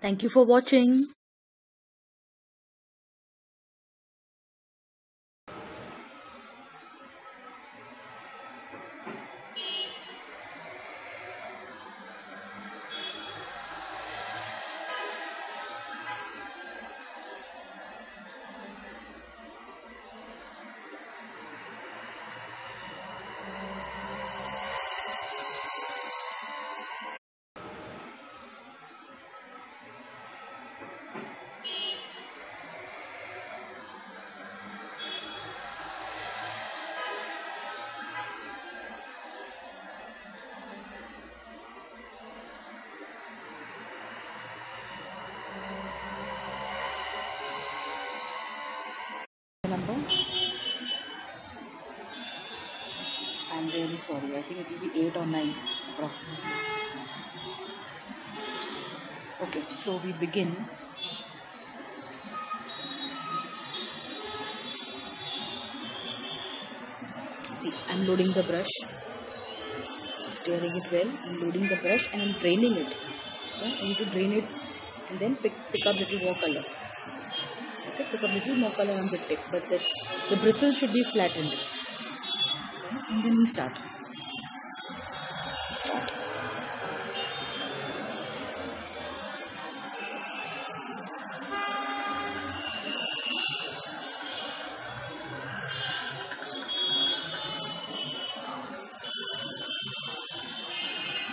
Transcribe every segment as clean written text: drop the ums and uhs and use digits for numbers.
Thank you for watching. Number? I'm really sorry. I think it will be 8 or 9 approximately. Okay, so we begin. See, I'm loading the brush, stirring it well. I'm loading the brush and I'm draining it. Okay? I need to drain it and then pick up little more color. Okay, pick up little more color on the tip, but the bristles should be flattened. Okay? And then we start.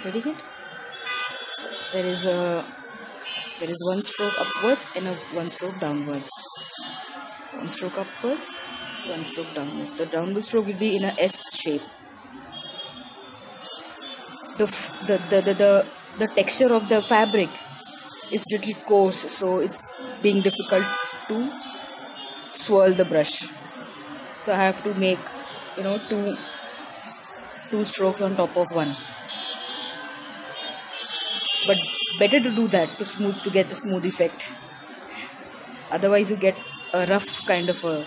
Very good. So there is one stroke upwards and one stroke downwards. One stroke upwards, one stroke downwards. The downward stroke will be in a S shape. The texture of the fabric is little coarse, so it's being difficult to swirl the brush. So I have to make two strokes on top of one. But better to do that to get a smooth effect. Otherwise, you get a rough kind of a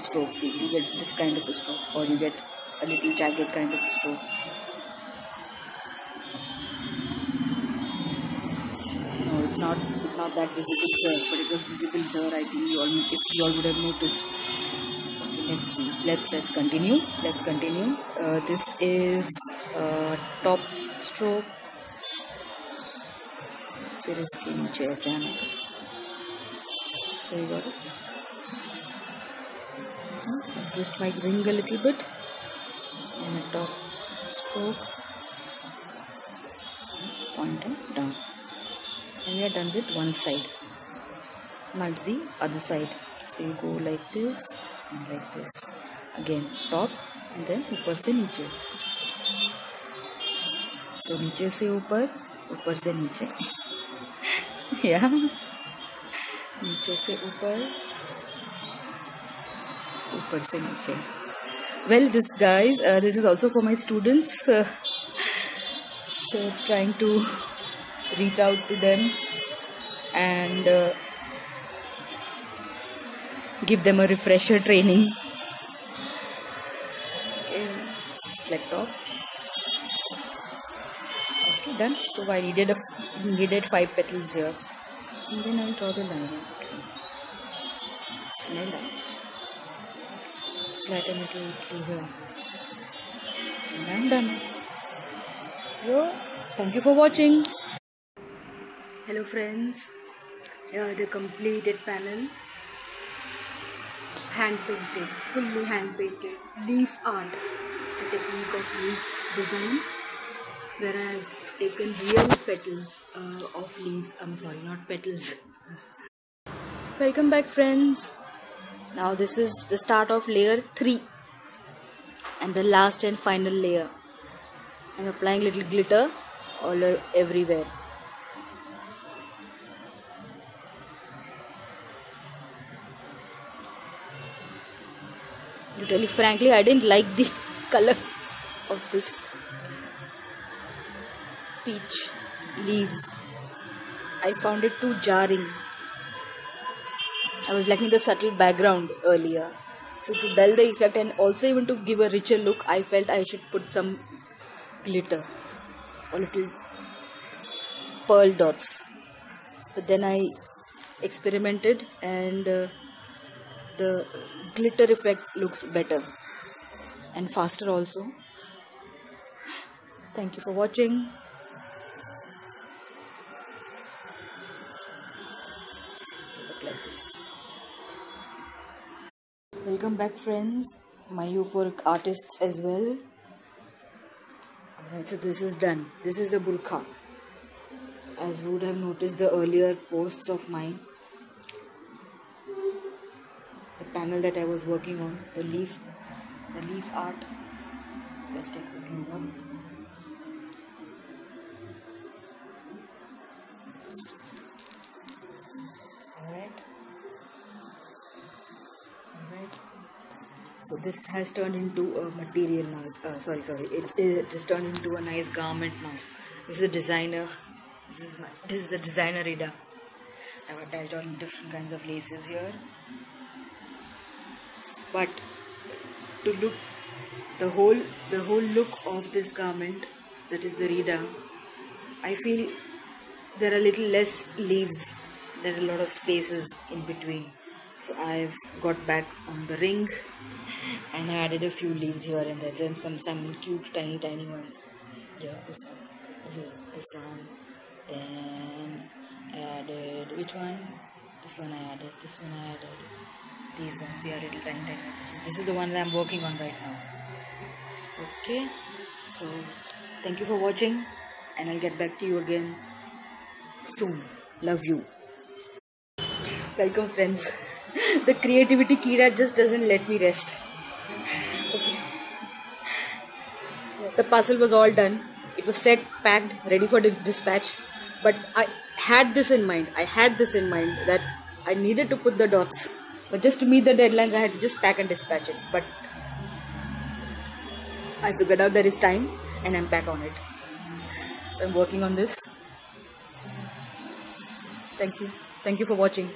stroke. See, you get this kind of a stroke, or you get a little jagged kind of a stroke. No, it's not that visible here, but it was visible here. I think if you all would have noticed. Okay, let's see. Let's continue. This is top stroke. फिर इसके नीचे ऐसे आना. So you got it. Just might ring a little bit. And a top stroke. Pointing down. And we are done with one side. Now it's the other side. So you go like this and like this. Again top and then ऊपर से नीचे. So नीचे से ऊपर, ऊपर से नीचे. Yeah. नीचे से ऊपर, ऊपर से नीचे. Well, this is also for my students. So trying to reach out to them and give them a refresher training. Okay, select top. Okay, done. So I needed 5 petals here, and then I'll draw the line. Okay. Smell that. Let's flatten it through here, and I'm done. So, thank you for watching. Hello friends. Here the completed panel. Hand painted, fully hand painted leaf art. It's the technique of leaf design, where I have taken real petals of leaves. I'm sorry, not petals. Welcome back, friends. Now this is the start of layer 3 and the last and final layer. I'm applying little glitter all everywhere. To tell you frankly, I didn't like the color of this peach leaves. I found it too jarring. I was liking the subtle background earlier. So to dull the effect and also even to give a richer look, I felt I should put some glitter. A little pearl dots, but then I experimented and the glitter effect looks better and faster also. Thank you for watching. Look like this. Welcome back, friends, my euphoric artists as well. Alright, so this is done. This is the burqa. As you would have noticed the earlier posts of mine, the panel that I was working on, the leaf art. Let's take a close up. Alright. So this has turned into a material now. It just turned into a nice garment now. This is a designer. This is the designer Rida. I've attached all different kinds of laces here. But to look the whole look of this garment, that is the Rida, I feel there are little less leaves. There are a lot of spaces in between. So I've got back on the ring and I added a few leaves here and there. Then some cute tiny ones. Yeah, this one. This is this one. Then I added which one? This one I added. This one I added. These ones, yeah, little tiny ones. This is the one that I'm working on right now. Okay. So thank you for watching and I'll get back to you again soon. Love you. Welcome, friends. The creativity Kira just doesn't let me rest. Okay. The parcel was all done. It was set, packed, ready for dispatch. But I had this in mind. That I needed to put the dots. But just to meet the deadlines, I had to just pack and dispatch it. But I figured out there is time and I'm back on it. So I'm working on this. Thank you. Thank you for watching.